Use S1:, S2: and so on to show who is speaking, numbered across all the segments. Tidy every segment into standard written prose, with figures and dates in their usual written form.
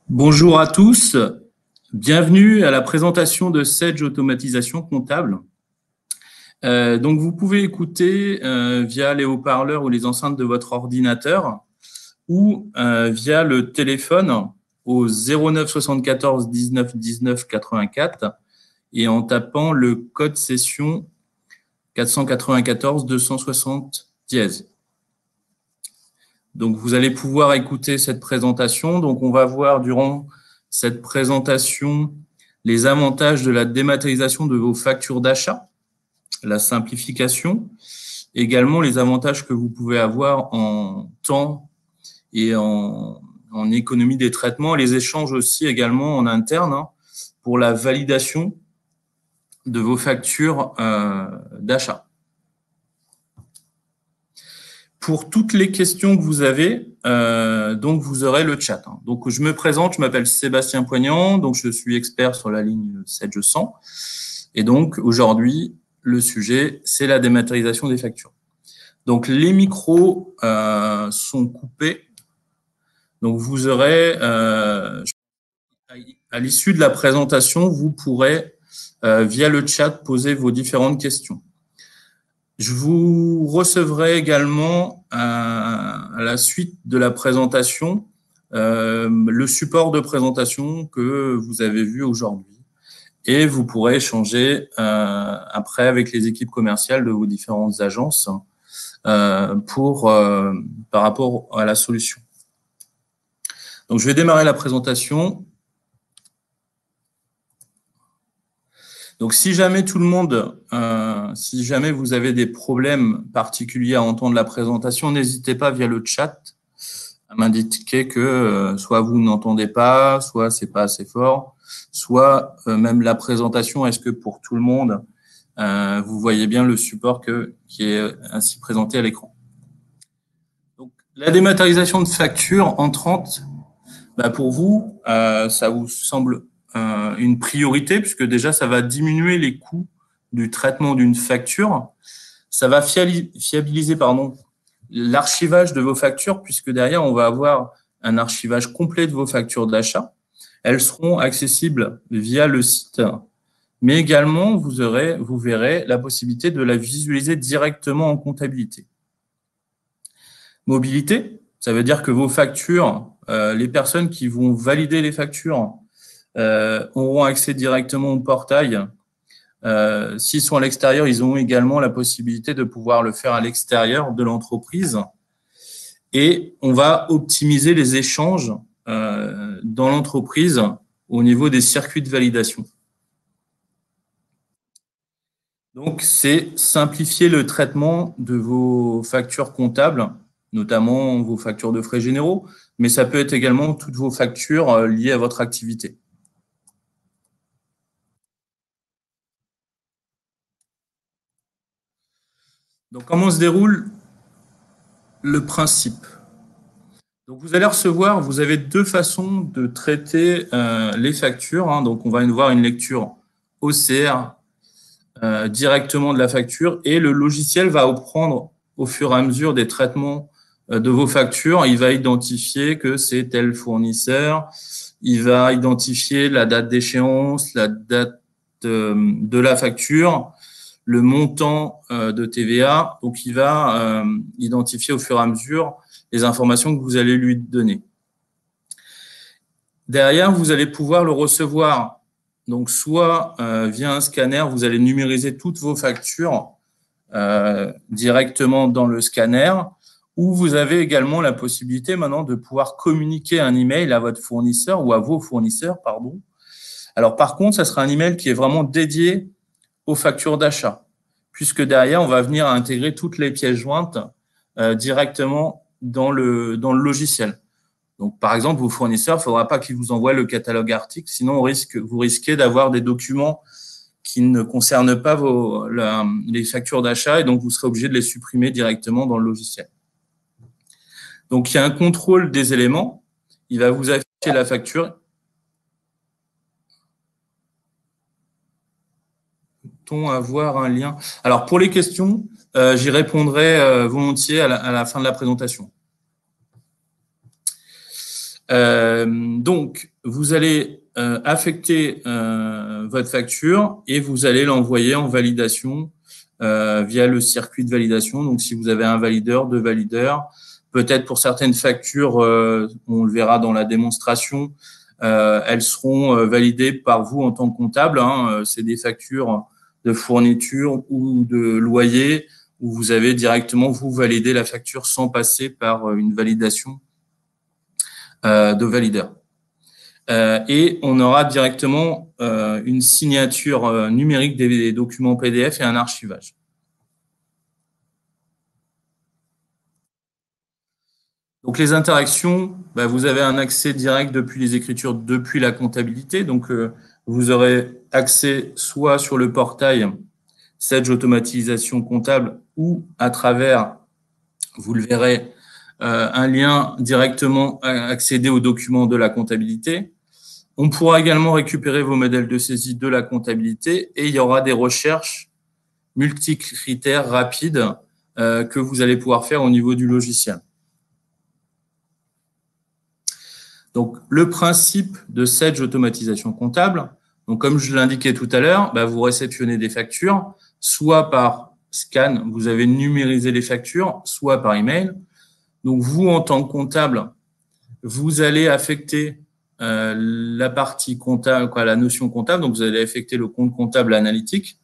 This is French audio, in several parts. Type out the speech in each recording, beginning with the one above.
S1: Bonjour à tous, bienvenue à la présentation de Sage Automatisation Comptable. Donc vous pouvez écouter via les haut-parleurs ou les enceintes de votre ordinateur ou via le téléphone au 09 74 19 19 84 et en tapant le code session 494 260 dièse. Donc, vous allez pouvoir écouter cette présentation. Donc, on va voir durant cette présentation les avantages de la dématérialisation de vos factures d'achat, la simplification, également les avantages que vous pouvez avoir en temps et en économie des traitements, les échanges aussi également en interne pour la validation de vos factures d'achat. Pour toutes les questions que vous avez, donc vous aurez le chat. Donc je me présente, je m'appelle Sébastien Poignant, donc je suis expert sur la ligne Sage 100. Et donc aujourd'hui, le sujet, c'est la dématérialisation des factures. Donc les micros sont coupés. Donc vous aurez, à l'issue de la présentation, vous pourrez via le chat poser vos différentes questions. Je vous recevrai également à la suite de la présentation le support de présentation que vous avez vu aujourd'hui et vous pourrez échanger après avec les équipes commerciales de vos différentes agences par rapport à la solution. Donc, je vais démarrer la présentation. Donc, si jamais tout le monde, si jamais vous avez des problèmes particuliers à entendre la présentation, n'hésitez pas via le chat à m'indiquer que soit vous n'entendez pas, soit c'est pas assez fort, soit même la présentation, est-ce que pour tout le monde, vous voyez bien le support qui est ainsi présenté à l'écran. Donc, la dématérialisation de factures entrantes, pour vous, ça vous semble une priorité, puisque déjà, ça va diminuer les coûts du traitement d'une facture. Ça va fiabiliser l'archivage de vos factures, puisque derrière, on va avoir un archivage complet de vos factures d'achat. Elles seront accessibles via le site, mais également, vous verrez la possibilité de la visualiser directement en comptabilité. Mobilité, ça veut dire que vos factures, les personnes qui vont valider les factures, auront accès directement au portail. S'ils sont à l'extérieur, ils ont également la possibilité de pouvoir le faire à l'extérieur de l'entreprise. Et on va optimiser les échanges dans l'entreprise au niveau des circuits de validation. Donc, c'est simplifier le traitement de vos factures comptables, notamment vos factures de frais généraux, mais ça peut être également toutes vos factures liées à votre activité. Donc, comment se déroule le principe? Donc, vous allez recevoir, vous avez deux façons de traiter les factures. Donc, on va voir une lecture OCR directement de la facture et le logiciel va prendre au fur et à mesure des traitements de vos factures. Il va identifier que c'est tel fournisseur. Il va identifier la date d'échéance, la date de la facture, le montant de TVA. Donc, il va identifier au fur et à mesure les informations que vous allez lui donner. Derrière, vous allez pouvoir le recevoir. Donc, soit via un scanner, vous allez numériser toutes vos factures directement dans le scanner, ou vous avez également la possibilité maintenant de pouvoir communiquer un email à votre fournisseur ou à vos fournisseurs, pardon. Alors, par contre, ça sera un email qui est vraiment dédié aux factures d'achat, puisque derrière, on va venir intégrer toutes les pièces jointes directement dans le logiciel. Donc, par exemple, vos fournisseurs, il ne faudra pas qu'ils vous envoient le catalogue article, sinon vous risquez d'avoir des documents qui ne concernent pas les factures d'achat et donc vous serez obligé de les supprimer directement dans le logiciel. Donc, il y a un contrôle des éléments. Il va vous afficher la facture. Peut-on avoir un lien? Alors, pour les questions, j'y répondrai volontiers à la fin de la présentation. Donc, vous allez affecter votre facture et vous allez l'envoyer en validation via le circuit de validation. Donc, si vous avez un valideur, deux valideurs, peut-être pour certaines factures, on le verra dans la démonstration, elles seront validées par vous en tant que comptable. C'est des factures de fourniture ou de loyer où vous avez directement, vous validez la facture sans passer par une validation de valideur. Et on aura directement une signature numérique des documents PDF et un archivage. Donc, les interactions, vous avez un accès direct depuis les écritures, depuis la comptabilité. Donc, vous aurez accès soit sur le portail Sedge Automatisation Comptable ou à travers, vous le verrez, un lien directement accéder aux documents de la comptabilité. On pourra également récupérer vos modèles de saisie de la comptabilité et il y aura des recherches multicritères rapides que vous allez pouvoir faire au niveau du logiciel. Donc, le principe de Sedge Automatisation Comptable, donc comme je l'indiquais tout à l'heure, vous réceptionnez des factures, soit par scan, vous avez numérisé les factures, soit par email. Donc, vous, en tant que comptable, vous allez affecter la partie comptable, la notion comptable. Donc, vous allez affecter le compte comptable analytique.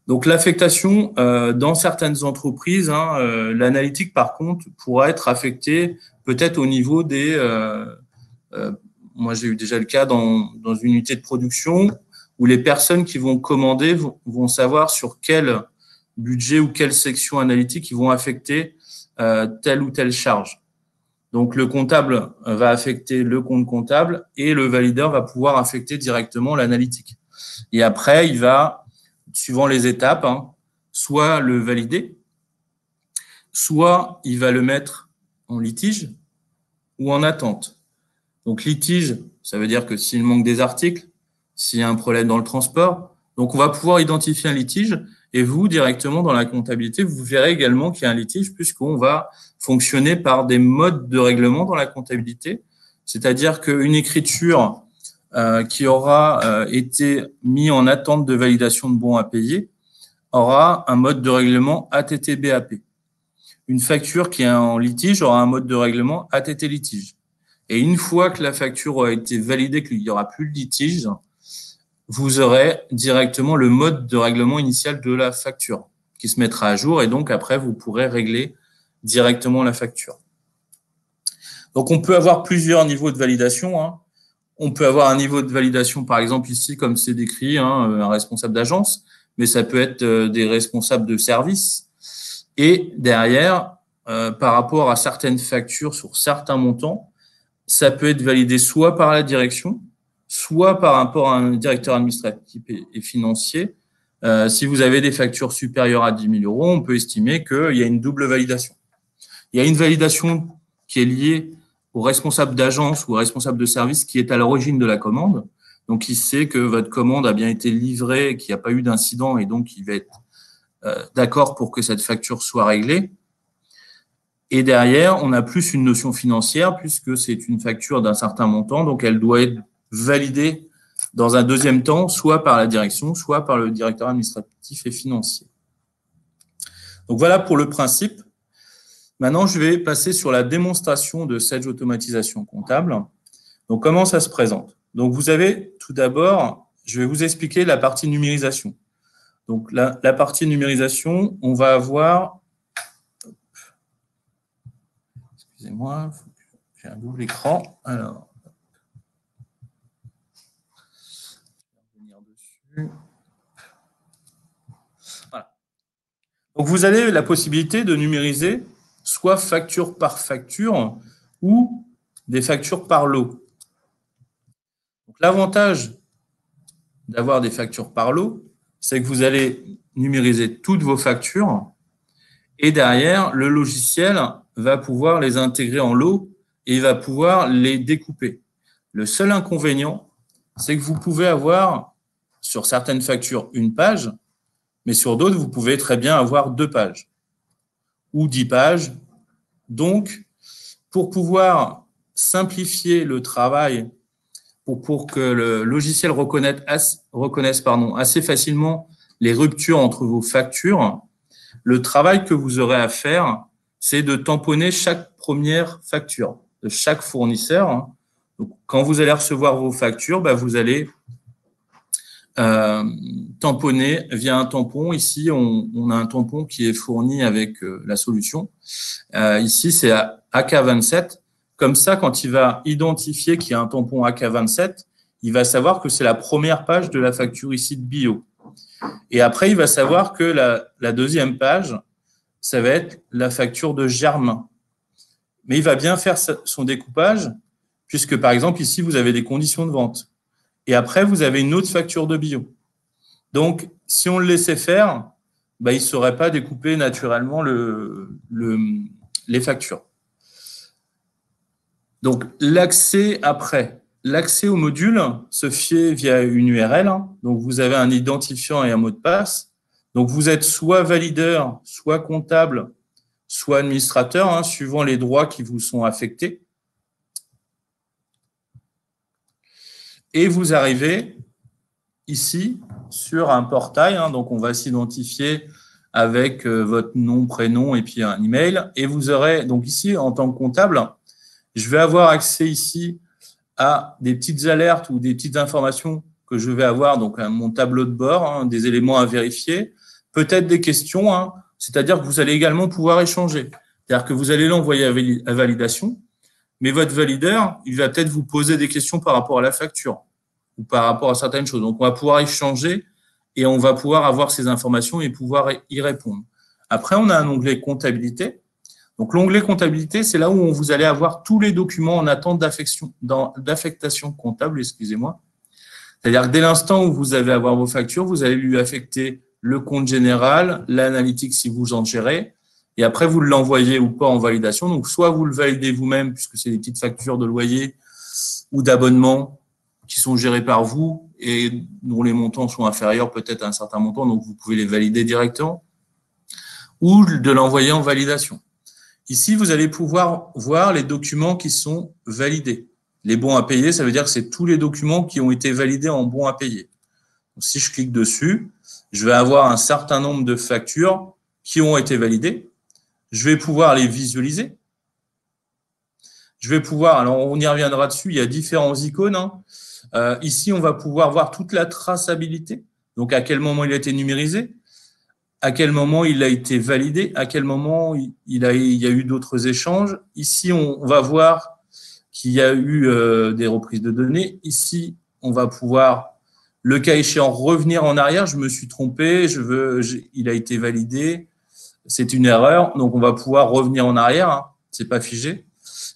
S1: Donc, l'affectation, dans certaines entreprises, l'analytique, par contre, pourra être affectée peut-être au niveau des… moi, j'ai eu déjà le cas dans une unité de production où les personnes qui vont commander vont savoir sur quel budget ou quelle section analytique ils vont affecter telle ou telle charge. Donc, le comptable va affecter le compte comptable et le valideur va pouvoir affecter directement l'analytique. Et après, il va, suivant les étapes, soit le valider, soit il va le mettre en litige ou en attente. Donc, litige, ça veut dire que s'il manque des articles, s'il y a un problème dans le transport, donc on va pouvoir identifier un litige et vous, directement dans la comptabilité, vous verrez également qu'il y a un litige puisqu'on va fonctionner par des modes de règlement dans la comptabilité. C'est-à-dire qu'une écriture qui aura été mise en attente de validation de bons à payer aura un mode de règlement ATT-BAP. Une facture qui est en litige aura un mode de règlement ATT-litige. Et une fois que la facture a été validée, qu'il n'y aura plus de litige, vous aurez directement le mode de règlement initial de la facture qui se mettra à jour et donc après, vous pourrez régler directement la facture. Donc, on peut avoir plusieurs niveaux de validation. On peut avoir un niveau de validation, par exemple ici, comme c'est décrit, un responsable d'agence, mais ça peut être des responsables de service. Et derrière, par rapport à certaines factures sur certains montants, ça peut être validé soit par la direction, soit par rapport à un directeur administratif et financier. Si vous avez des factures supérieures à 10 000 €, on peut estimer qu'il y a une double validation. Il y a une validation qui est liée au responsable d'agence ou au responsable de service qui est à l'origine de la commande. Donc, il sait que votre commande a bien été livrée, qu'il n'y a pas eu d'incident et donc il va être d'accord pour que cette facture soit réglée. Et derrière, on a plus une notion financière puisque c'est une facture d'un certain montant, donc elle doit être validée dans un deuxième temps, soit par la direction, soit par le directeur administratif et financier. Donc voilà pour le principe. Maintenant, je vais passer sur la démonstration de Sedge Automatisation Comptable. Donc, comment ça se présente? Donc, vous avez tout d'abord, je vais vous expliquer la partie numérisation. Donc, la partie numérisation, on va avoir… Excusez-moi, j'ai un double écran. Alors, je vais revenir dessus. Voilà. Donc, vous avez la possibilité de numériser soit facture par facture ou des factures par lot. L'avantage d'avoir des factures par lot, c'est que vous allez numériser toutes vos factures et derrière, le logiciel va pouvoir les intégrer en lot et il va pouvoir les découper. Le seul inconvénient, c'est que vous pouvez avoir sur certaines factures une page, mais sur d'autres, vous pouvez très bien avoir 2 pages ou 10 pages. Donc, pour pouvoir simplifier le travail pour que le logiciel reconnaisse assez facilement les ruptures entre vos factures, le travail que vous aurez à faire, c'est de tamponner chaque première facture de chaque fournisseur. Donc, quand vous allez recevoir vos factures, vous allez tamponner via un tampon. Ici, on a un tampon qui est fourni avec la solution. Ici, c'est AK27. Comme ça, quand il va identifier qu'il y a un tampon AK27, il va savoir que c'est la première page de la facture ici de bio. Et après, il va savoir que la deuxième page, ça va être la facture de germe. Mais il va bien faire son découpage, puisque par exemple, ici, vous avez des conditions de vente. Et après, vous avez une autre facture de bio. Donc, si on le laissait faire, il ne saurait pas découper naturellement les factures. Donc, l'accès au module se fait via une URL. Donc, vous avez un identifiant et un mot de passe. Donc, vous êtes soit valideur, soit comptable, soit administrateur, suivant les droits qui vous sont affectés. Et vous arrivez ici sur un portail. Donc, on va s'identifier avec votre nom, prénom et puis un email. Et vous aurez, donc ici, en tant que comptable, je vais avoir accès ici à des petites alertes ou des petites informations que je vais avoir, donc mon tableau de bord, des éléments à vérifier, peut-être des questions, c'est-à-dire que vous allez également pouvoir échanger. C'est-à-dire que vous allez l'envoyer à validation, mais votre valideur, il va peut-être vous poser des questions par rapport à la facture ou par rapport à certaines choses. Donc, on va pouvoir échanger et on va pouvoir avoir ces informations et pouvoir y répondre. Après, on a un onglet comptabilité. Donc, l'onglet comptabilité, c'est là où vous allez avoir tous les documents en attente d'affectation comptable, excusez-moi. C'est-à-dire que dès l'instant où vous allez avoir vos factures, vous allez lui affecter le compte général, l'analytique si vous en gérez, et après, vous l'envoyez ou pas en validation. Donc, soit vous le validez vous-même, puisque c'est des petites factures de loyer ou d'abonnement qui sont gérées par vous et dont les montants sont inférieurs peut-être à un certain montant, donc vous pouvez les valider directement, ou de l'envoyer en validation. Ici, vous allez pouvoir voir les documents qui sont validés. Les bons à payer, ça veut dire que c'est tous les documents qui ont été validés en bons à payer. Donc, si je clique dessus, je vais avoir un certain nombre de factures qui ont été validées. Je vais pouvoir les visualiser. Je vais pouvoir, alors on y reviendra dessus, il y a différents icônes. Ici, on va pouvoir voir toute la traçabilité. Donc, à quel moment il a été numérisé, à quel moment il a été validé, à quel moment il y a eu d'autres échanges. Ici, on va voir qu'il y a eu des reprises de données. Ici, on va pouvoir, le cas échéant, revenir en arrière. Je me suis trompé, il a été validé, c'est une erreur. Donc, on va pouvoir revenir en arrière, c'est pas figé.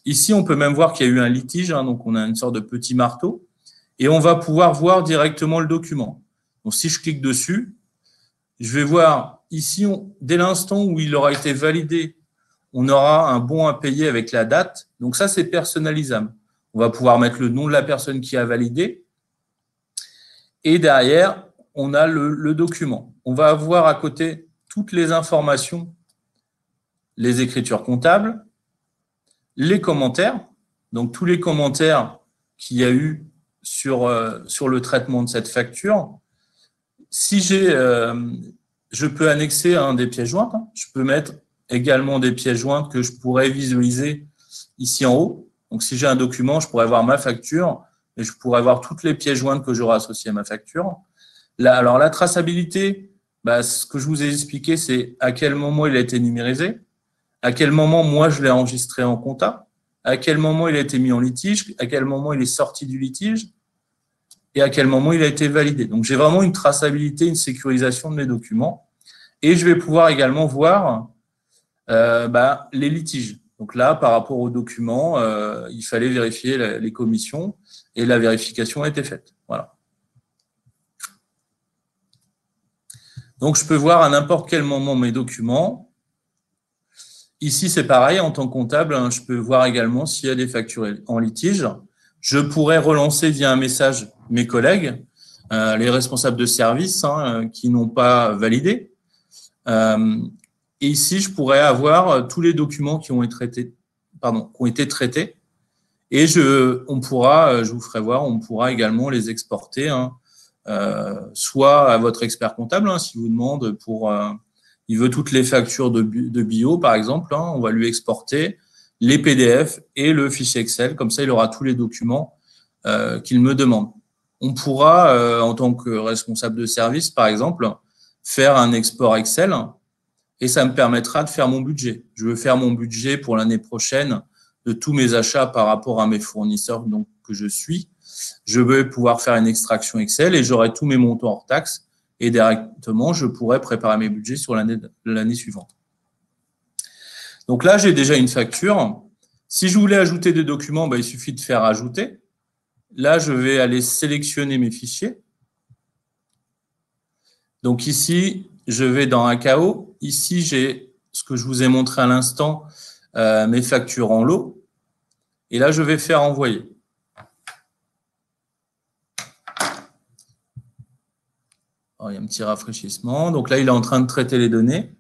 S1: Ici, on peut même voir qu'il y a eu un litige, donc on a une sorte de petit marteau. Et on va pouvoir voir directement le document. Donc, si je clique dessus, je vais voir ici, dès l'instant où il aura été validé, on aura un bon à payer avec la date. Donc, ça, c'est personnalisable. On va pouvoir mettre le nom de la personne qui a validé. Et derrière, on a le document. On va avoir à côté toutes les informations, les écritures comptables, les commentaires, donc tous les commentaires qu'il y a eu sur le traitement de cette facture. Si je peux annexer des pièces jointes. Je peux mettre également des pièces jointes que je pourrais visualiser ici en haut. Donc, si j'ai un document, je pourrais voir ma facture et je pourrais voir toutes les pièces jointes que j'aurai associées à ma facture. Là, alors, la traçabilité, ce que je vous ai expliqué, c'est à quel moment il a été numérisé, à quel moment, moi, je l'ai enregistré en compta, à quel moment il a été mis en litige, à quel moment il est sorti du litige et à quel moment il a été validé. Donc, j'ai vraiment une traçabilité, une sécurisation de mes documents. Et je vais pouvoir également voir les litiges. Donc là, par rapport aux documents, il fallait vérifier les commissions et la vérification a été faite. Voilà. Donc, je peux voir à n'importe quel moment mes documents. Ici, c'est pareil, en tant que comptable, je peux voir également s'il y a des factures en litige. Je pourrais relancer via un message mes collègues, les responsables de service qui n'ont pas validé. Et ici, je pourrais avoir tous les documents qui ont été traités Et on pourra, je vous ferai voir, on pourra également les exporter, hein, soit à votre expert comptable, hein, s'il vous demande il veut toutes les factures de bio, par exemple, hein, on va lui exporter les PDF et le fichier Excel. Comme ça, il aura tous les documents qu'il me demande. On pourra, en tant que responsable de service, par exemple, faire un export Excel et ça me permettra de faire mon budget. Je veux faire mon budget pour l'année prochaine de tous mes achats par rapport à mes fournisseurs donc, que je suis. Je vais pouvoir faire une extraction Excel et j'aurai tous mes montants hors taxes et directement, je pourrai préparer mes budgets sur l'année suivante. Donc là, j'ai déjà une facture. Si je voulais ajouter des documents, ben, il suffit de faire ajouter. Là, je vais aller sélectionner mes fichiers. Donc ici, je vais dans AKO. Ici, j'ai ce que je vous ai montré à l'instant, mes factures en lot. Et là, je vais faire envoyer. Alors, il y a un petit rafraîchissement. Donc là, il est en train de traiter les données.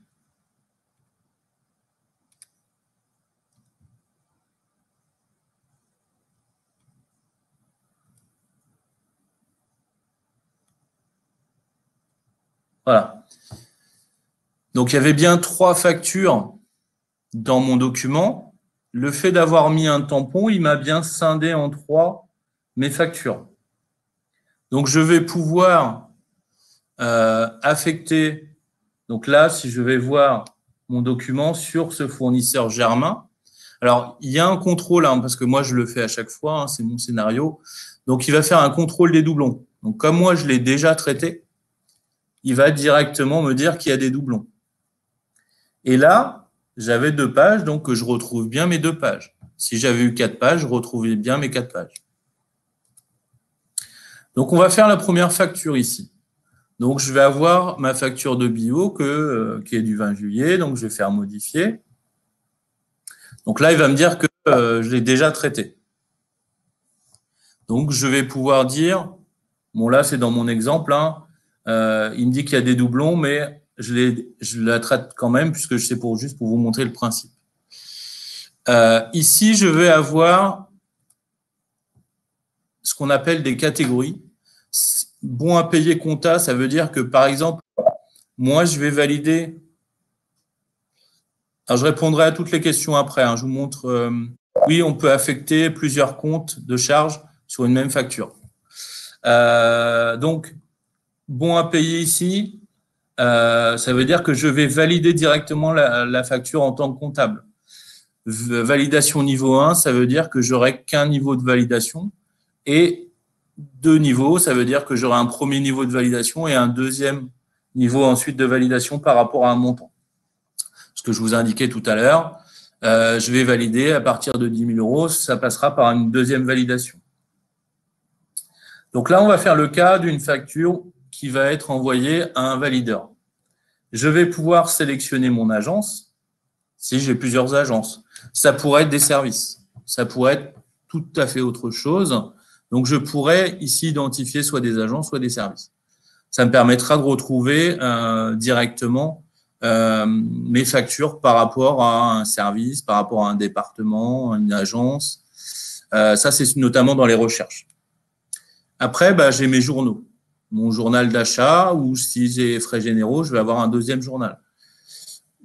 S1: Voilà. Donc, il y avait bien 3 factures dans mon document. Le fait d'avoir mis un tampon, il m'a bien scindé en 3 mes factures. Donc, je vais pouvoir affecter. Donc là, si je vais voir mon document sur ce fournisseur Germain, alors, il y a un contrôle, hein, parce que moi, je le fais à chaque fois, hein, c'est mon scénario. Donc, il va faire un contrôle des doublons. Donc, comme moi, je l'ai déjà traité, il va directement me dire qu'il y a des doublons. Et là, j'avais 2 pages, donc je retrouve bien mes 2 pages. Si j'avais eu 4 pages, je retrouvais bien mes 4 pages. Donc, on va faire la première facture ici. Donc, je vais avoir ma facture de bio qui est du 20 juillet. Donc, je vais faire modifier. Donc là, il va me dire que je l'ai déjà traité. Donc, je vais pouvoir dire, bon là, c'est dans mon exemple, hein, il me dit qu'il y a des doublons, mais je la traite quand même, puisque c'est juste pour vous montrer le principe. Ici, je vais avoir ce qu'on appelle des catégories. Bon à payer compta, ça veut dire que, par exemple, moi, je vais valider. Alors, je répondrai à toutes les questions après. Hein. Je vous montre. Oui, on peut affecter plusieurs comptes de charges sur une même facture. Donc, bon à payer ici, ça veut dire que je vais valider directement la facture en tant que comptable. Validation niveau 1, ça veut dire que j'aurai qu'un niveau de validation. Et 2 niveaux, ça veut dire que j'aurai un premier niveau de validation et un deuxième niveau ensuite de validation par rapport à un montant. Ce que je vous indiquais tout à l'heure, je vais valider à partir de 10 000 euros, ça passera par une deuxième validation. Donc là, on va faire le cas d'une facture qui va être envoyée à un valideur. Je vais pouvoir sélectionner mon agence, si j'ai plusieurs agences. Ça pourrait être des services, ça pourrait être tout à fait autre chose. Donc, je pourrais ici identifier soit des agences, soit des services. Ça me permettra de retrouver directement mes factures par rapport à un service, par rapport à un département, une agence. Ça, c'est notamment dans les recherches. Après, j'ai mes journaux. Mon journal d'achat, ou si j'ai frais généraux, je vais avoir un deuxième journal.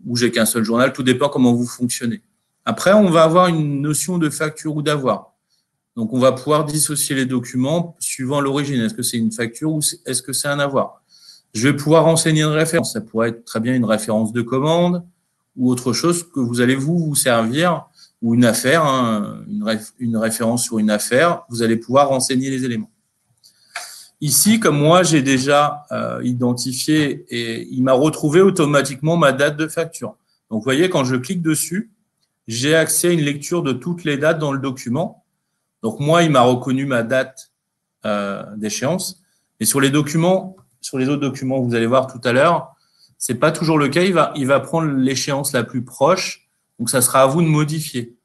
S1: Ou j'ai qu'un seul journal, tout dépend comment vous fonctionnez. Après, on va avoir une notion de facture ou d'avoir. Donc, on va pouvoir dissocier les documents suivant l'origine. Est-ce que c'est une facture ou est-ce que c'est un avoir? Je vais pouvoir renseigner une référence. Ça pourrait être très bien une référence de commande ou autre chose que vous allez vous servir, ou une affaire, hein, une référence sur une affaire. Vous allez pouvoir renseigner les éléments. Ici, comme moi, j'ai déjà identifié et il m'a retrouvé automatiquement ma date de facture. Donc, vous voyez, quand je clique dessus, j'ai accès à une lecture de toutes les dates dans le document. Donc, moi, il m'a reconnu ma date d'échéance. Et sur les documents, sur les autres documents, vous allez voir tout à l'heure, c'est pas toujours le cas. Il va prendre l'échéance la plus proche. Donc, ça sera à vous de modifier.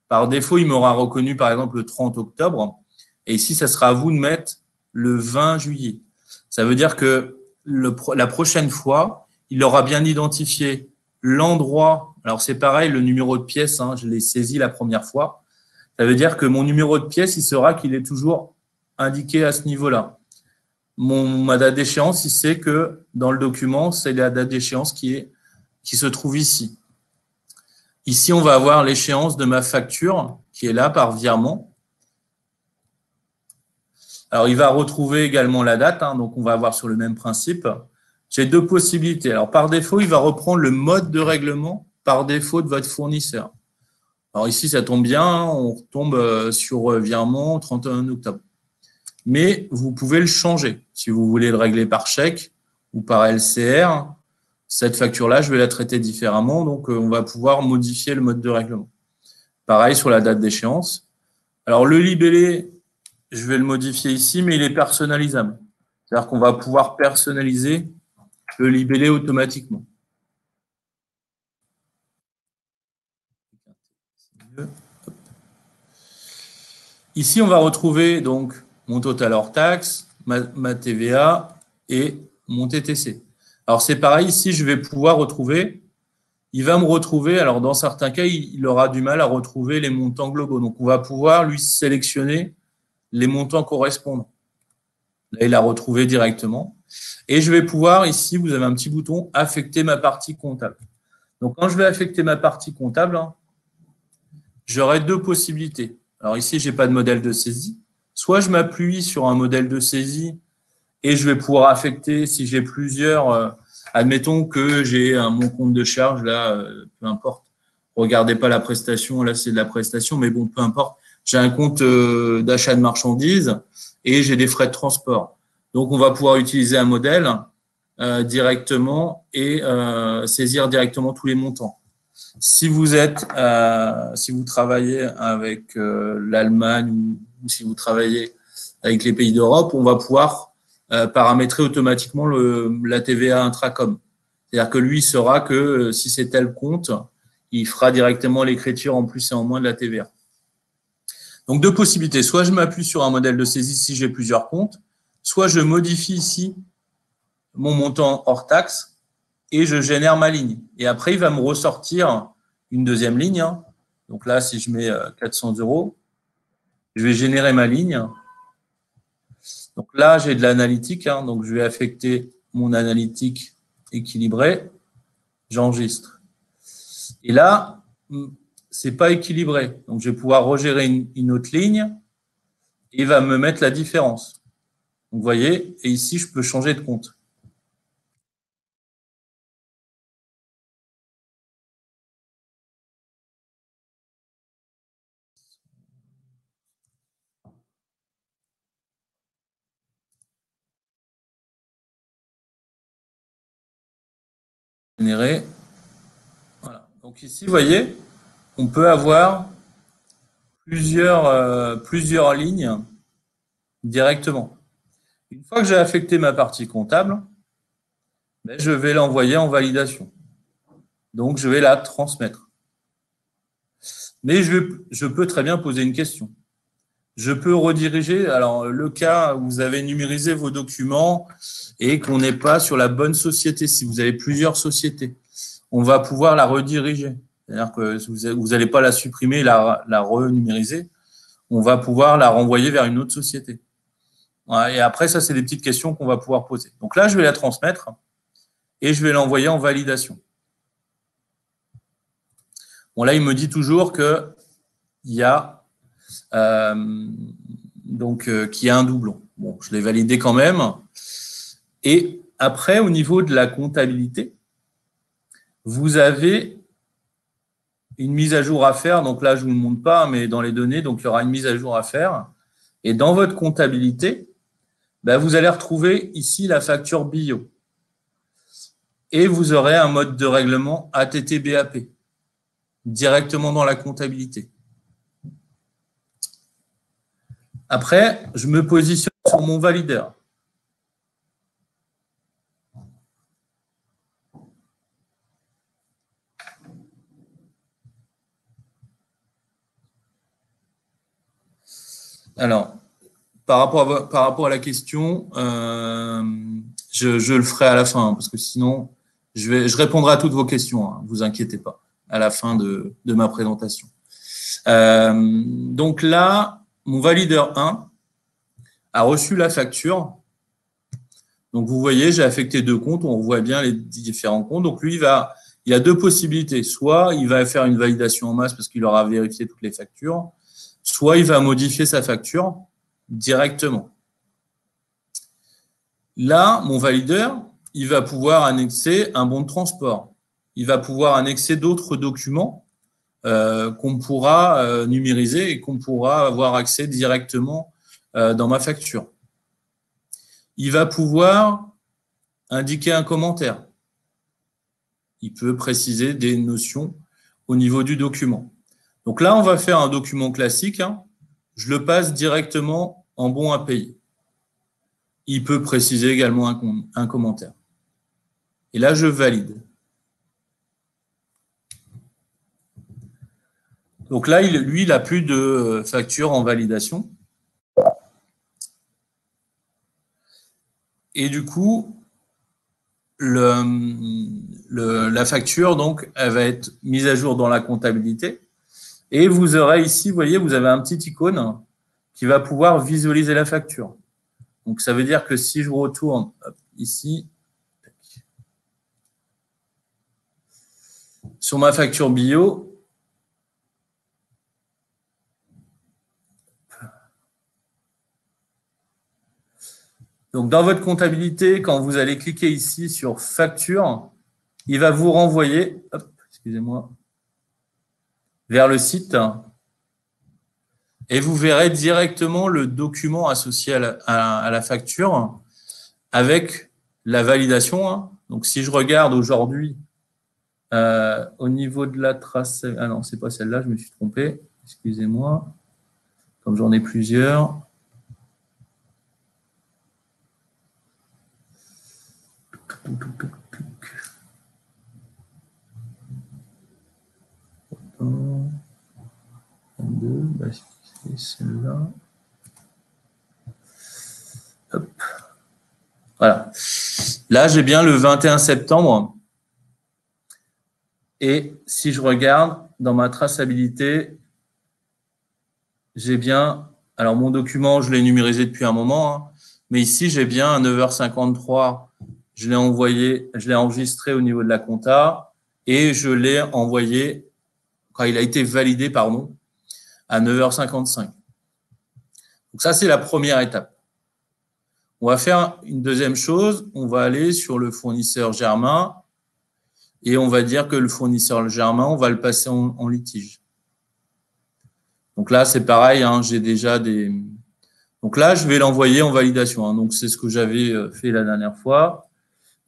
S1: Par défaut, il m'aura reconnu, par exemple, le 30 octobre. Et ici, ça sera à vous de mettre le 20 juillet. Ça veut dire que la prochaine fois, il aura bien identifié l'endroit. Alors, c'est pareil, le numéro de pièce, hein, je l'ai saisi la première fois. Ça veut dire que mon numéro de pièce, il sera qu'il est toujours indiqué à ce niveau-là. Ma date d'échéance, il sait que dans le document, c'est la date d'échéance qui se trouve ici. Ici, on va avoir l'échéance de ma facture qui est là par virement. Alors, il va retrouver également la date, hein, donc on va avoir sur le même principe. J'ai deux possibilités. Alors, par défaut, il va reprendre le mode de règlement par défaut de votre fournisseur. Alors ici, ça tombe bien, on retombe sur virement 31 octobre. Mais vous pouvez le changer. Si vous voulez le régler par chèque ou par LCR, cette facture-là, je vais la traiter différemment. Donc, on va pouvoir modifier le mode de règlement. Pareil sur la date d'échéance. Alors, le libellé, je vais le modifier ici, mais il est personnalisable. C'est-à-dire qu'on va pouvoir personnaliser le libellé automatiquement. Ici, on va retrouver donc mon total hors taxe, ma TVA et mon TTC. Alors, c'est pareil, ici, je vais pouvoir retrouver, il va me retrouver, alors dans certains cas, il aura du mal à retrouver les montants globaux. Donc, on va pouvoir lui sélectionner les montants correspondants. Là, il a retrouvé directement. Et je vais pouvoir, ici, vous avez un petit bouton, affecter ma partie comptable. Donc, quand je vais affecter ma partie comptable, hein, j'aurai deux possibilités. Alors ici, je n'ai pas de modèle de saisie. Soit je m'appuie sur un modèle de saisie et je vais pouvoir affecter, si j'ai plusieurs, admettons que j'ai mon compte de charge, là, peu importe. Regardez pas la prestation, là c'est de la prestation, mais bon, peu importe. J'ai un compte d'achat de marchandises et j'ai des frais de transport. Donc, on va pouvoir utiliser un modèle directement et saisir directement tous les montants. Si vous travaillez avec l'Allemagne ou si vous travaillez avec les pays d'Europe, on va pouvoir paramétrer automatiquement la TVA intracom. C'est-à-dire que lui saura que si c'est tel compte, il fera directement l'écriture en plus et en moins de la TVA. Donc, deux possibilités. Soit je m'appuie sur un modèle de saisie si j'ai plusieurs comptes, soit je modifie ici mon montant hors taxe et je génère ma ligne. Et après, il va me ressortir une deuxième ligne. Hein. Donc là, si je mets 400 €, je vais générer ma ligne. Donc là, j'ai de l'analytique. Hein. Donc, je vais affecter mon analytique équilibré. J'enregistre. Et là, c'est pas équilibré. Donc, je vais pouvoir regérer une autre ligne et il va me mettre la différence. Donc, vous voyez, et ici, je peux changer de compte. Générer. Voilà. Donc ici, vous voyez, on peut avoir plusieurs lignes directement. Une fois que j'ai affecté ma partie comptable, je vais l'envoyer en validation. Donc, je vais la transmettre. Mais je peux très bien poser une question. Je peux rediriger, alors le cas où vous avez numérisé vos documents et qu'on n'est pas sur la bonne société, si vous avez plusieurs sociétés, on va pouvoir la rediriger. C'est-à-dire que vous n'allez pas la supprimer, la renumériser, on va pouvoir la renvoyer vers une autre société. Et après, ça, c'est des petites questions qu'on va pouvoir poser. Donc là, je vais la transmettre et je vais l'envoyer en validation. Bon, là, il me dit toujours qu'il y a qu'il y a un doublon. Bon, je l'ai validé quand même. Et après, au niveau de la comptabilité, vous avez une mise à jour à faire. Donc là, je ne vous le montre pas, mais dans les données, donc il y aura une mise à jour à faire. Et dans votre comptabilité, vous allez retrouver ici la facture bio. Et vous aurez un mode de règlement ATT-BAP directement dans la comptabilité. Après, je me positionne sur mon valideur. Alors, par rapport à la question, je le ferai à la fin, parce que sinon, je répondrai à toutes vos questions, hein, ne vous inquiétez pas, à la fin de ma présentation. Donc là, mon valideur 1 a reçu la facture. Donc, vous voyez, j'ai affecté 2 comptes. On voit bien les différents comptes. Donc, lui, il a 2 possibilités. Soit il va faire une validation en masse parce qu'il aura vérifié toutes les factures, soit il va modifier sa facture directement. Là, mon valideur, il va pouvoir annexer un bon de transport. Il va pouvoir annexer d'autres documents qu'on pourra numériser et qu'on pourra avoir accès directement dans ma facture. Il va pouvoir indiquer un commentaire. Il peut préciser des notions au niveau du document. Donc là, on va faire un document classique. Je le passe directement en bon à payer. Il peut préciser également un commentaire. Et là, je valide. Donc là, lui, il n'a plus de facture en validation. Et du coup, la facture, donc, elle va être mise à jour dans la comptabilité. Et vous aurez ici, vous voyez, vous avez un petit icône qui va pouvoir visualiser la facture. Donc, ça veut dire que si je retourne ici, sur ma facture bio, donc dans votre comptabilité, quand vous allez cliquer ici sur facture, il va vous renvoyer, excusez-moi, vers le site et vous verrez directement le document associé à la facture avec la validation. Donc, si je regarde aujourd'hui au niveau de la trace, ah non, c'est pas celle-là, je me suis trompé, excusez-moi, comme j'en ai plusieurs. C'est celle-là. Hop. Voilà. Là, j'ai bien le 21 septembre. Et si je regarde dans ma traçabilité, j'ai bien, alors mon document, je l'ai numérisé depuis un moment, mais ici, j'ai bien à 9h53, je l'ai envoyé, je l'ai enregistré au niveau de la compta et je l'ai envoyé, quand il a été validé, pardon, à 9h55. Donc ça, c'est la première étape. On va faire une deuxième chose, on va aller sur le fournisseur Germain et on va dire que le fournisseur Germain, on va le passer en litige. Donc là, c'est pareil, j'ai déjà des... Donc là, je vais l'envoyer en validation. Donc, c'est ce que j'avais fait la dernière fois.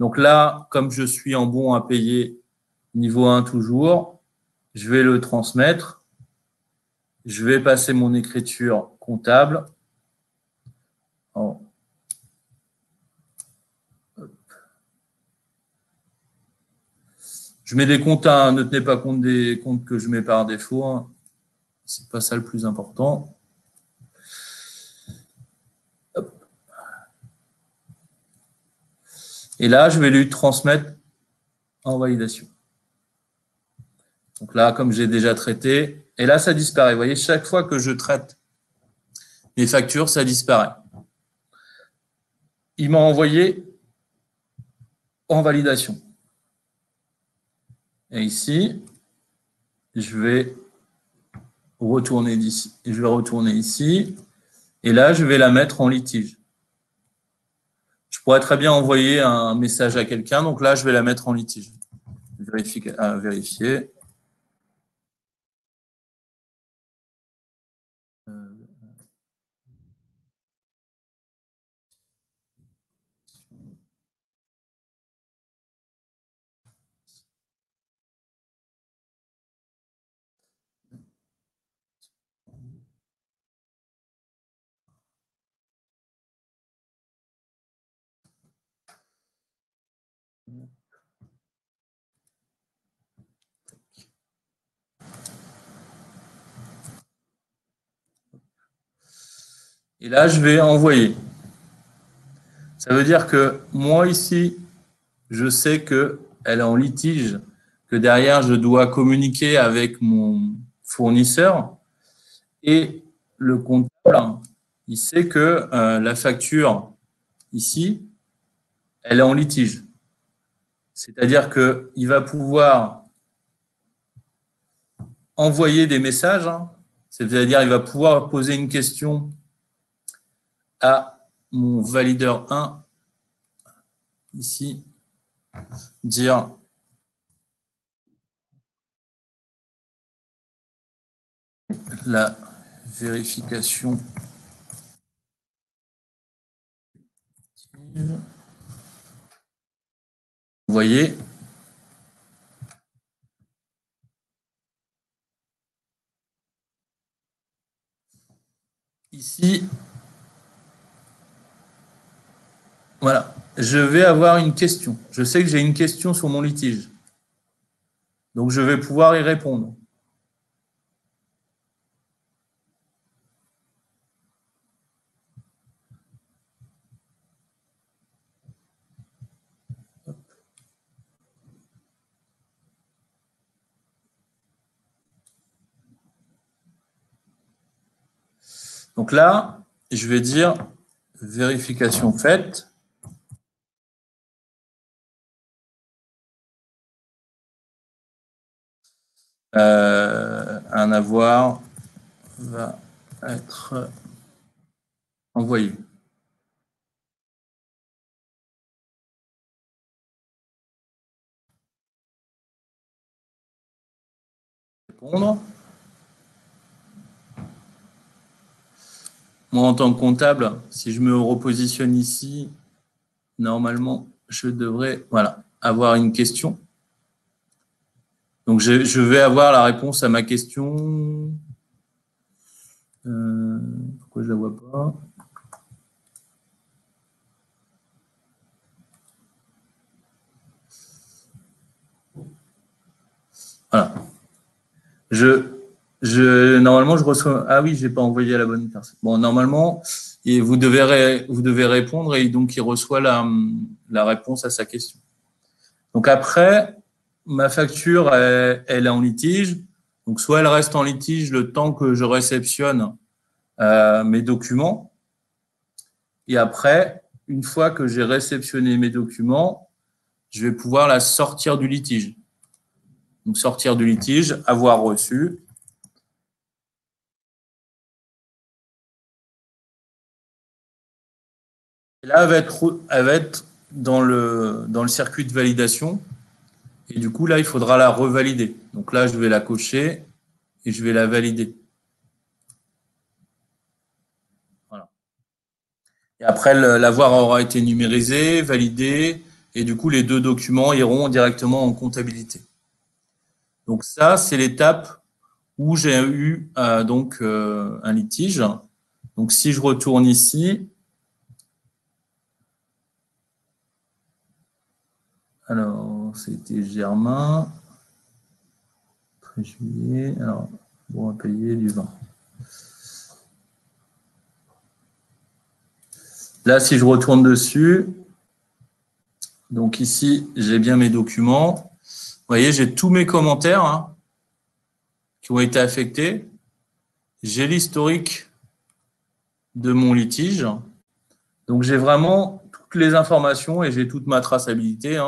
S1: Donc là, comme je suis en bon à payer niveau 1 toujours, je vais le transmettre. Je vais passer mon écriture comptable. Oh. Je mets des comptes ne tenez pas compte des comptes que je mets par défaut. C'est pas ça le plus important. Hop. Et là, je vais lui transmettre en validation. Donc là, comme j'ai déjà traité, et là, ça disparaît. Vous voyez, chaque fois que je traite mes factures, ça disparaît. Il m'a envoyé en validation. Et ici, je vais retourner d'ici. Je vais retourner ici. Et là, je vais la mettre en litige. Je pourrais très bien envoyer un message à quelqu'un. Donc là, je vais la mettre en litige. Vérifier. Et là, je vais envoyer. Ça veut dire que moi, ici, je sais qu'elle est en litige, que derrière, je dois communiquer avec mon fournisseur. Et le comptable, il sait que la facture ici, elle est en litige. C'est-à-dire qu'il va pouvoir envoyer des messages, hein, c'est-à-dire il va pouvoir poser une question à mon valideur 1, ici, dire la vérification. Vous voyez, ici, voilà, je vais avoir une question. Je sais que j'ai une question sur mon litige. Donc, je vais pouvoir y répondre. Donc là, je vais dire vérification faite. Un avoir va être envoyé. Répondre. Moi, en tant que comptable, si je me repositionne ici, normalement, je devrais avoir une question. Donc, je vais avoir la réponse à ma question. Pourquoi je ne la vois pas? Voilà. Normalement, je reçois. Ah oui, je n'ai pas envoyé à la bonne personne. Bon, normalement, vous devez répondre et donc il reçoit la réponse à sa question. Donc après, ma facture, elle est en litige. Donc soit elle reste en litige le temps que je réceptionne mes documents. Et après, une fois que j'ai réceptionné mes documents, je vais pouvoir la sortir du litige. Donc sortir du litige, avoir reçu. Et là, elle va être dans le circuit de validation. Et du coup, là, il faudra la revalider. Donc là, je vais la cocher et je vais la valider. Voilà. Et après, l'avoir aura été numérisé, validé, et du coup, les deux documents iront directement en comptabilité. Donc ça, c'est l'étape où j'ai eu un litige. Donc si je retourne ici, alors c'était Germain, 13 juillet, alors bon, à payer du 20. Là, si je retourne dessus, donc ici, j'ai bien mes documents. Vous voyez, j'ai tous mes commentaires qui ont été affectés. J'ai l'historique de mon litige. Donc, j'ai vraiment toutes les informations et j'ai toute ma traçabilité.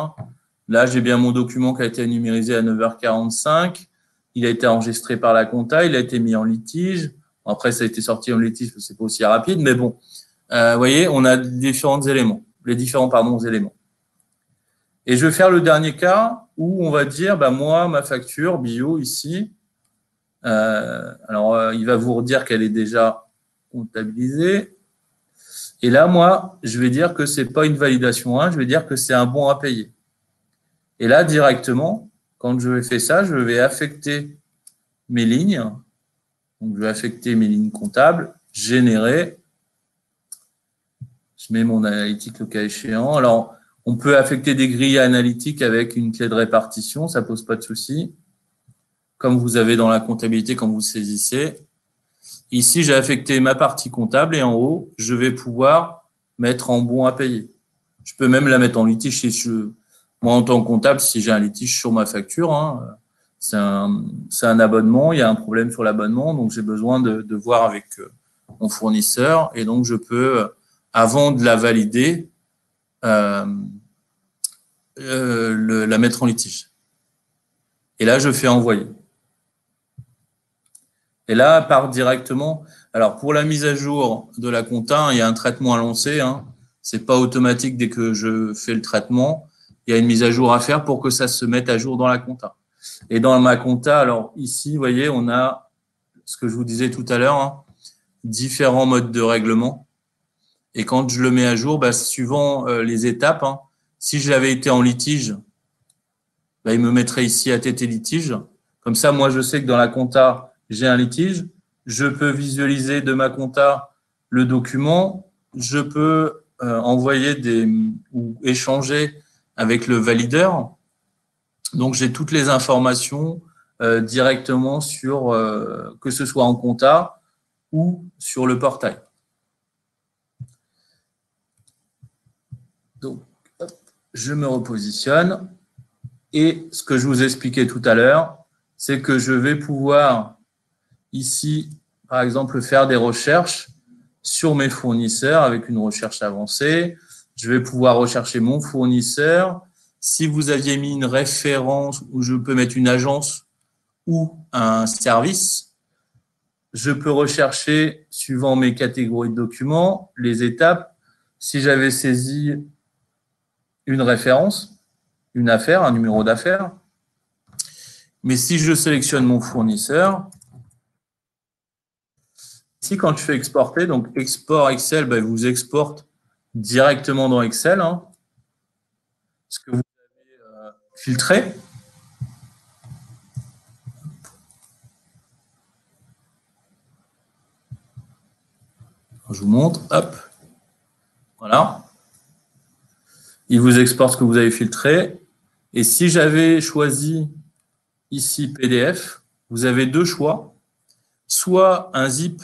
S1: Là, j'ai bien mon document qui a été numérisé à 9h45. Il a été enregistré par la compta. Il a été mis en litige. Après, ça a été sorti en litige parce que c'est pas aussi rapide. Mais bon, vous voyez, on a différents éléments. Les différents éléments. Et je vais faire le dernier cas où on va dire, moi, ma facture bio ici, il va vous redire qu'elle est déjà comptabilisée. Et là, moi, je vais dire que ce n'est pas une validation 1, je vais dire que c'est un bon à payer. Et là, directement, quand je vais faire ça, je vais affecter mes lignes. Donc, je vais affecter mes lignes comptables, générer. Je mets mon analytique le cas échéant. Alors, on peut affecter des grilles analytiques avec une clé de répartition, ça ne pose pas de souci. Comme vous avez dans la comptabilité quand vous saisissez. Ici, j'ai affecté ma partie comptable et en haut, je vais pouvoir mettre en bon à payer. Je peux même la mettre en litige. Moi, en tant que comptable, si j'ai un litige sur ma facture, c'est un abonnement, il y a un problème sur l'abonnement, donc j'ai besoin de voir avec mon fournisseur et donc je peux, avant de la valider, la mettre en litige. Et là, je fais envoyer. Et là, part directement. Alors, pour la mise à jour de la compta, il y a un traitement à lancer. Ce n'est pas automatique dès que je fais le traitement. Il y a une mise à jour à faire pour que ça se mette à jour dans la compta. Et dans ma compta, alors ici, vous voyez, on a ce que je vous disais tout à l'heure, différents modes de règlement. Et quand je le mets à jour, suivant les étapes, si j'avais été en litige, il me mettrait ici ATT litige. Comme ça, moi, je sais que dans la compta, j'ai un litige. Je peux visualiser de ma compta le document. Je peux envoyer ou échanger avec le valideur. Donc, j'ai toutes les informations directement sur, que ce soit en compta ou sur le portail. Donc, hop, je me repositionne. Et ce que je vous expliquais tout à l'heure, c'est que je vais pouvoir ici, par exemple, faire des recherches sur mes fournisseurs avec une recherche avancée. Je vais pouvoir rechercher mon fournisseur. Si vous aviez mis une référence où je peux mettre une agence ou un service, je peux rechercher, suivant mes catégories de documents, les étapes. Si j'avais saisi une référence, une affaire, un numéro d'affaires. Mais si je sélectionne mon fournisseur, ici, quand je fais exporter, donc export Excel, il vous exporte directement dans Excel ce que vous avez filtré. Je vous montre, hop, voilà. Il vous exporte ce que vous avez filtré. Et si j'avais choisi ici PDF, vous avez deux choix. Soit un zip.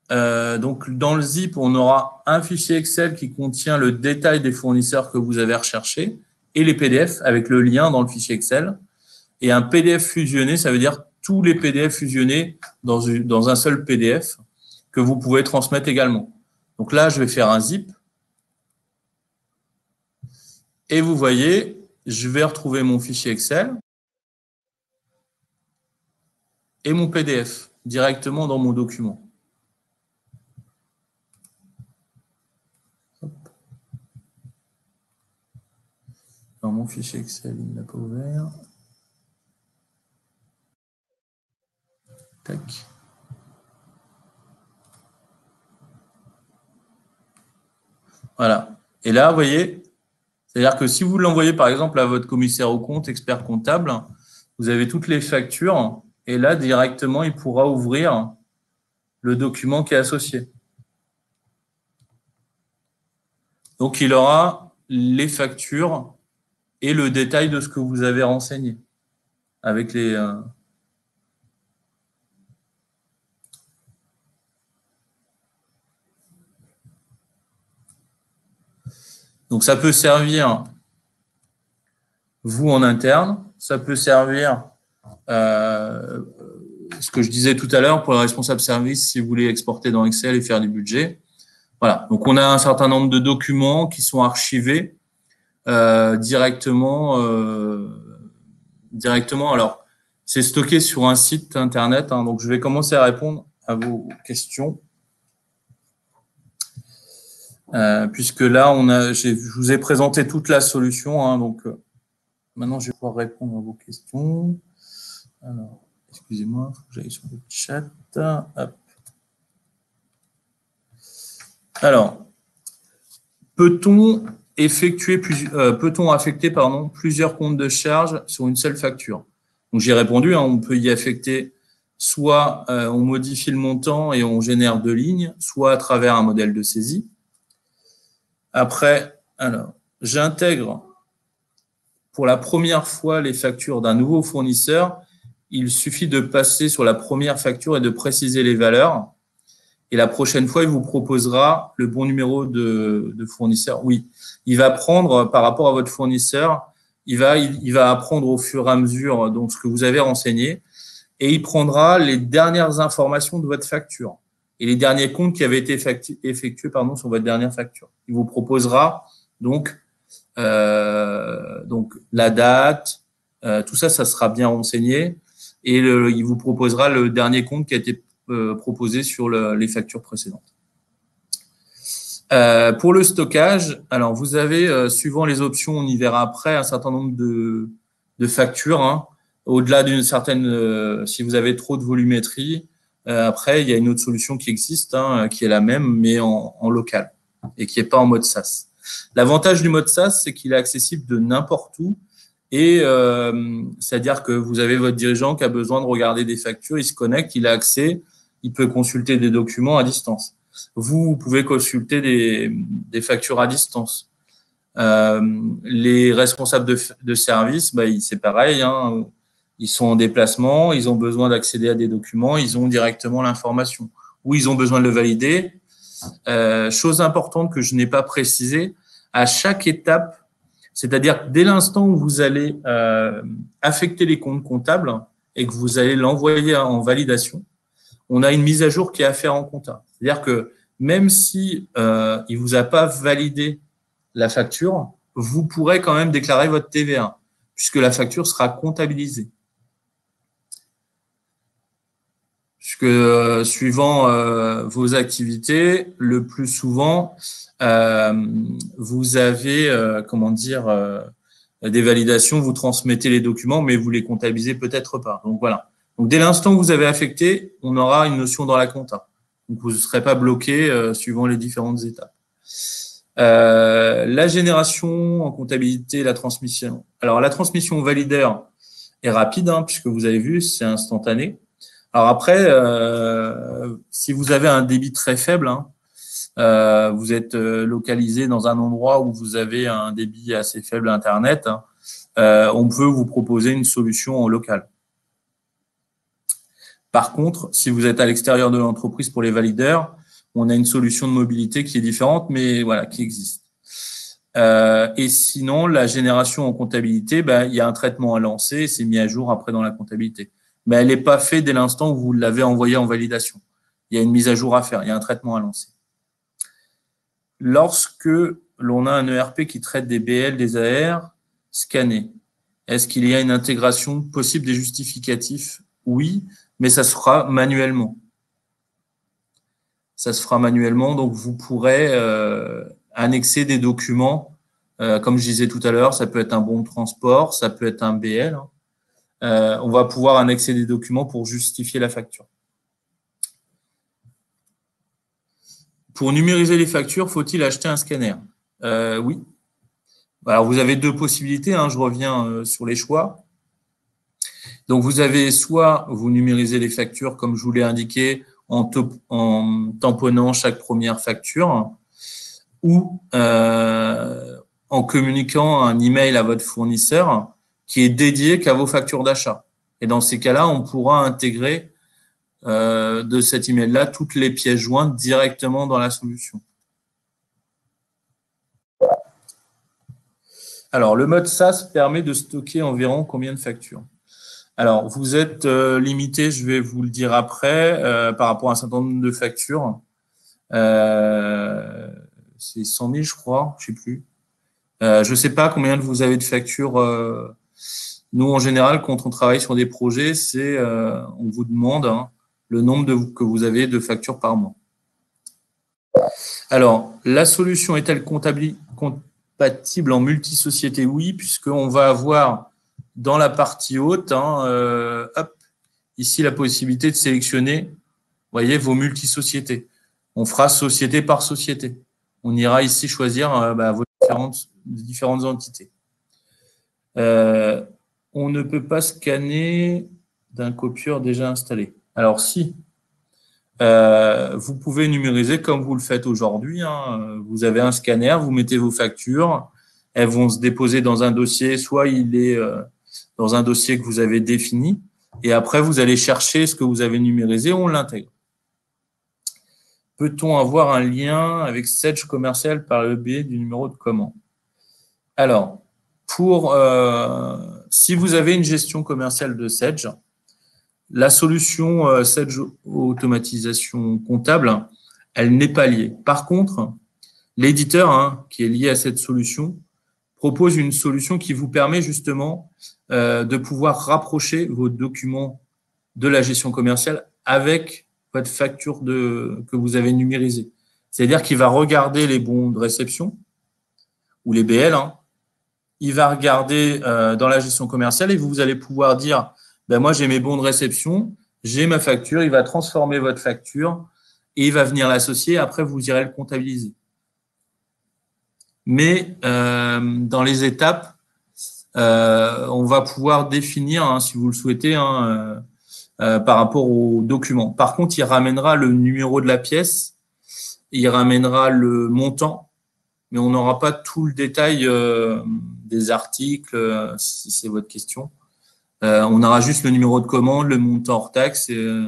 S1: Donc, dans le zip, on aura un fichier Excel qui contient le détail des fournisseurs que vous avez recherchés et les PDF avec le lien dans le fichier Excel. Et un PDF fusionné, ça veut dire tous les PDF fusionnés dans un seul PDF que vous pouvez transmettre également. Donc là, je vais faire un zip. Et vous voyez, je vais retrouver mon fichier Excel et mon PDF directement dans mon document. Dans mon fichier Excel, il ne l'a pas ouvert. Tac. Voilà. Et là, vous voyez, c'est-à-dire que si vous l'envoyez par exemple à votre commissaire aux comptes, expert comptable, vous avez toutes les factures et là, directement, il pourra ouvrir le document qui est associé. Donc, il aura les factures et le détail de ce que vous avez renseigné avec les… Donc, ça peut servir, vous, en interne. Ça peut servir, ce que je disais tout à l'heure, pour le responsable service, si vous voulez exporter dans Excel et faire du budget. Voilà. Donc, on a un certain nombre de documents qui sont archivés directement. Alors, c'est stocké sur un site Internet. Donc, je vais commencer à répondre à vos questions. Puisque là, je vous ai présenté toute la solution. Donc, maintenant, je vais pouvoir répondre à vos questions. Alors, excusez-moi, il faut que j'aille sur le chat. Hop. Alors, peut-on affecter plusieurs comptes de charge sur une seule facture? Donc, j'ai répondu, on peut y affecter soit on modifie le montant et on génère deux lignes, soit à travers un modèle de saisie. Après, alors, j'intègre pour la première fois les factures d'un nouveau fournisseur. Il suffit de passer sur la première facture et de préciser les valeurs. Et la prochaine fois, il vous proposera le bon numéro de fournisseur. Oui, il va prendre, par rapport à votre fournisseur, il va apprendre au fur et à mesure donc, ce que vous avez renseigné et il prendra les dernières informations de votre facture et les derniers comptes qui avaient été effectués sur votre dernière facture. Il vous proposera donc la date, tout ça, ça sera bien renseigné et il vous proposera le dernier compte qui a été proposé sur les factures précédentes. Pour le stockage, alors vous avez, suivant les options, on y verra après, un certain nombre de factures. Hein. Au-delà d'une certaine, si vous avez trop de volumétrie, après, il y a une autre solution qui existe, hein, qui est la même, mais en local et qui n'est pas en mode SaaS. L'avantage du mode SaaS, c'est qu'il est accessible de n'importe où et c'est-à-dire que vous avez votre dirigeant qui a besoin de regarder des factures, il se connecte, il a accès, il peut consulter des documents à distance. Vous pouvez consulter des factures à distance. Les responsables de service, c'est pareil, hein, ils sont en déplacement, ils ont besoin d'accéder à des documents, ils ont directement l'information ou ils ont besoin de le valider. Chose importante que je n'ai pas précisée, à chaque étape, c'est-à-dire dès l'instant où vous allez affecter les comptes comptables et que vous allez l'envoyer en validation, on a une mise à jour qui est à faire en compta. C'est-à-dire que même si il vous a pas validé la facture, vous pourrez quand même déclarer votre TVA puisque la facture sera comptabilisée. Puisque suivant vos activités, le plus souvent, vous avez, des validations, vous transmettez les documents, mais vous les comptabilisez peut-être pas. Donc voilà. Donc dès l'instant où vous avez affecté, on aura une notion dans la compta. Donc vous ne serez pas bloqué suivant les différentes étapes. La génération en comptabilité, la transmission. Alors la transmission au valideur est rapide, hein, puisque vous avez vu, c'est instantané. Alors après, si vous avez un débit très faible, hein, vous êtes localisé dans un endroit où vous avez un débit assez faible Internet, hein, on peut vous proposer une solution en local. Par contre, si vous êtes à l'extérieur de l'entreprise pour les valideurs, on a une solution de mobilité qui est différente, mais voilà, qui existe. Et sinon, la génération en comptabilité, il y a un traitement à lancer et c'est mis à jour après dans la comptabilité. Mais elle n'est pas faite dès l'instant où vous l'avez envoyé en validation. Il y a une mise à jour à faire, il y a un traitement à lancer. Lorsque l'on a un ERP qui traite des BL, des AR scannés, est-ce qu'il y a une intégration possible des justificatifs? Oui, mais ça se fera manuellement. Ça se fera manuellement, donc vous pourrez annexer des documents. Comme je disais tout à l'heure, ça peut être un bon de transport, ça peut être un BL. Hein. On va pouvoir annexer des documents pour justifier la facture. Pour numériser les factures, faut-il acheter un scanner? Oui. Alors, vous avez deux possibilités. Hein, je reviens sur les choix. Donc, vous avez soit vous numérisez les factures, comme je vous l'ai indiqué, en tamponnant chaque première facture, ou en communiquant un email à votre fournisseur qui est dédié qu'à vos factures d'achat. Et dans ces cas-là, on pourra intégrer de cet email-là toutes les pièces jointes directement dans la solution. Alors, le mode SaaS permet de stocker environ combien de factures? Alors, vous êtes limité, je vais vous le dire après, par rapport à un certain nombre de factures. C'est 100 000, je crois, je ne sais plus. Je ne sais pas combien vous avez de factures. Nous, en général, quand on travaille sur des projets, on vous demande le nombre que vous avez de factures par mois. Alors, la solution est-elle compatible en multisociété? Oui, puisqu'on va avoir dans la partie haute, ici, la possibilité de sélectionner, vous voyez, vos multisociétés. On fera société par société. On ira ici choisir vos différentes entités. On ne peut pas scanner d'un copieur déjà installé. Alors, si, vous pouvez numériser comme vous le faites aujourd'hui. Hein. Vous avez un scanner, vous mettez vos factures, elles vont se déposer dans un dossier, soit il est dans un dossier que vous avez défini, et après, vous allez chercher ce que vous avez numérisé, on l'intègre. Peut-on avoir un lien avec Sedge Commercial par le biais du numéro de commande? Alors, Si vous avez une gestion commerciale de Sedge, la solution Sedge automatisation comptable, elle n'est pas liée. Par contre, l'éditeur qui est lié à cette solution propose une solution qui vous permet justement de pouvoir rapprocher vos documents de la gestion commerciale avec votre facture que vous avez numérisée. C'est-à-dire qu'il va regarder les bons de réception ou les BL. Il va regarder dans la gestion commerciale et vous allez pouvoir dire ben moi, j'ai mes bons de réception, j'ai ma facture. Il va transformer votre facture et il va venir l'associer. Après, vous irez le comptabiliser. Mais dans les étapes, on va pouvoir définir, si vous le souhaitez, par rapport aux documents. Par contre, il ramènera le numéro de la pièce, il ramènera le montant, mais on n'aura pas tout le détail des articles, si c'est votre question. On aura juste le numéro de commande, le montant hors taxe, et,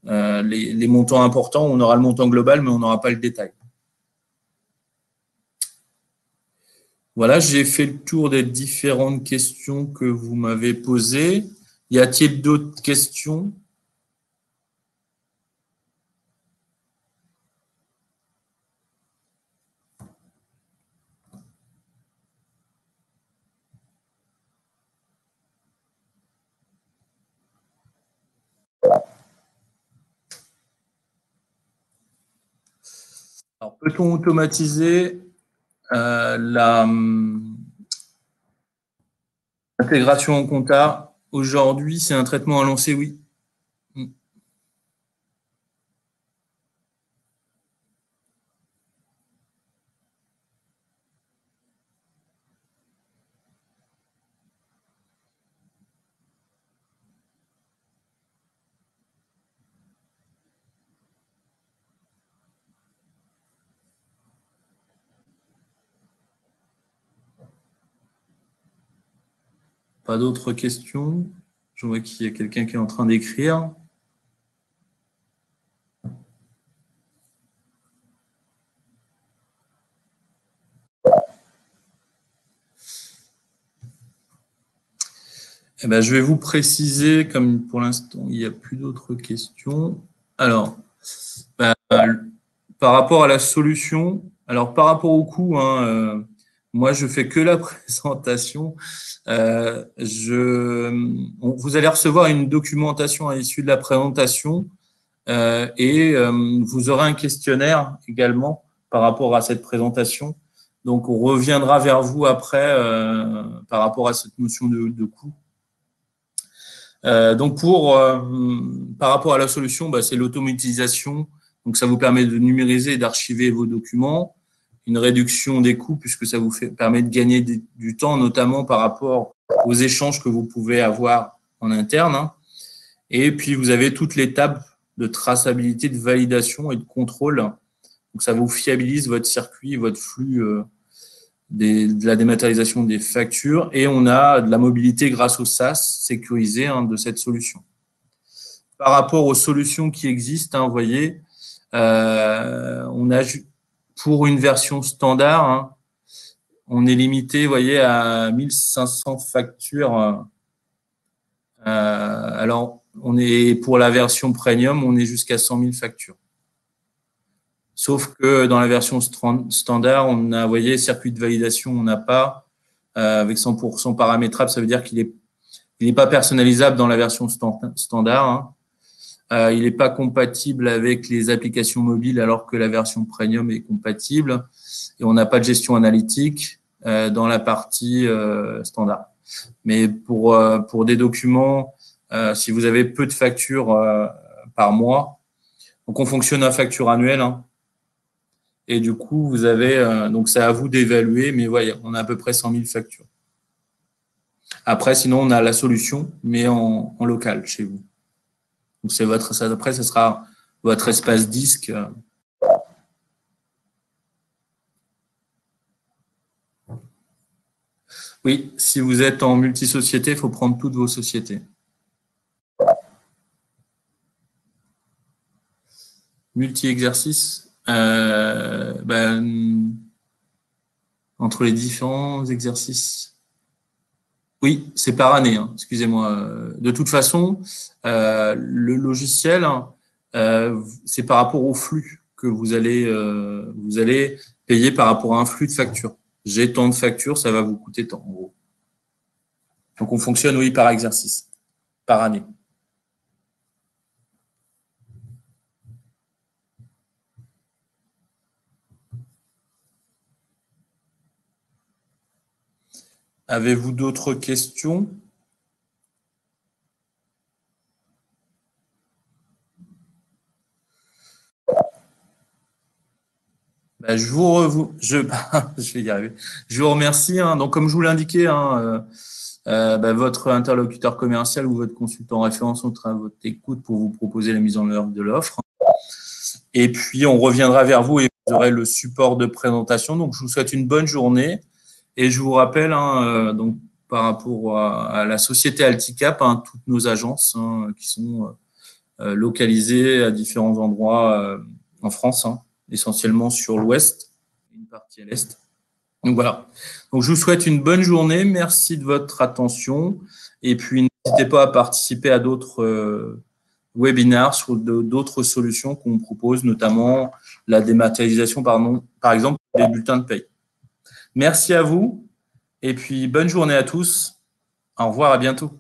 S1: les montants importants. On aura le montant global, mais on n'aura pas le détail. Voilà, j'ai fait le tour des différentes questions que vous m'avez posées. Y a-t-il d'autres questions ? Alors, peut-on automatiser l'intégration en compta? Aujourd'hui, c'est un traitement à lancer, oui. Pas d'autres questions? Je vois qu'il y a quelqu'un qui est en train d'écrire. Eh ben, je vais vous préciser, comme pour l'instant, il n'y a plus d'autres questions. Alors, par rapport à la solution, alors par rapport au coût, moi, je fais que la présentation. Vous allez recevoir une documentation à l'issue de la présentation et vous aurez un questionnaire également par rapport à cette présentation. Donc, on reviendra vers vous après par rapport à cette notion de coût. Donc, par rapport à la solution, c'est l'automatisation. Donc, ça vous permet de numériser et d'archiver vos documents. Une réduction des coûts puisque ça vous permet de gagner du temps, notamment par rapport aux échanges que vous pouvez avoir en interne. Et puis, vous avez toute l'étape de traçabilité, de validation et de contrôle. Donc, ça vous fiabilise votre circuit, votre flux de la dématérialisation des factures. Et on a de la mobilité grâce au SaaS sécurisé de cette solution. Par rapport aux solutions qui existent, vous voyez, on a pour une version standard, on est limité, vous voyez, à 1500 factures. Alors, pour la version premium, on est jusqu'à 100 000 factures. Sauf que dans la version standard, on a, vous voyez, circuit de validation, on n'a pas. Avec 100% paramétrable, ça veut dire qu'il n'est pas personnalisable dans la version standard. Il n'est pas compatible avec les applications mobiles alors que la version premium est compatible. Et on n'a pas de gestion analytique dans la partie standard. Mais pour des documents, si vous avez peu de factures par mois, donc on fonctionne à facture annuelle. Et du coup, vous avez, donc c'est à vous d'évaluer, mais voyez, on a à peu près 100 000 factures. Après, sinon, on a la solution, mais en local chez vous. Donc, après, ce sera votre espace disque. Oui, si vous êtes en multisociété, il faut prendre toutes vos sociétés. Multi-exercice, entre les différents exercices. Oui, c'est par année, hein, excusez-moi. De toute façon, le logiciel, c'est par rapport au flux que vous allez payer par rapport à un flux de factures. J'ai tant de factures, ça va vous coûter tant, en gros. Donc, on fonctionne, oui, par exercice, par année. Avez-vous d'autres questions? Ben, je vais y arriver. Je vous remercie, hein. Donc, comme je vous l'indiquais, hein, ben, votre interlocuteur commercial ou votre consultant référence sera à votre écoute pour vous proposer la mise en œuvre de l'offre. Et puis, on reviendra vers vous et vous aurez le support de présentation. Donc, je vous souhaite une bonne journée. Et je vous rappelle, hein, donc, par rapport à la société Alticap, hein, toutes nos agences hein, qui sont localisées à différents endroits en France, hein, essentiellement sur l'ouest, une partie à l'est. Donc voilà. Donc je vous souhaite une bonne journée. Merci de votre attention. Et puis n'hésitez pas à participer à d'autres webinaires sur d'autres solutions qu'on propose, notamment la dématérialisation, par exemple, des bulletins de paye. Merci à vous. Et puis bonne journée à tous. Au revoir, à bientôt.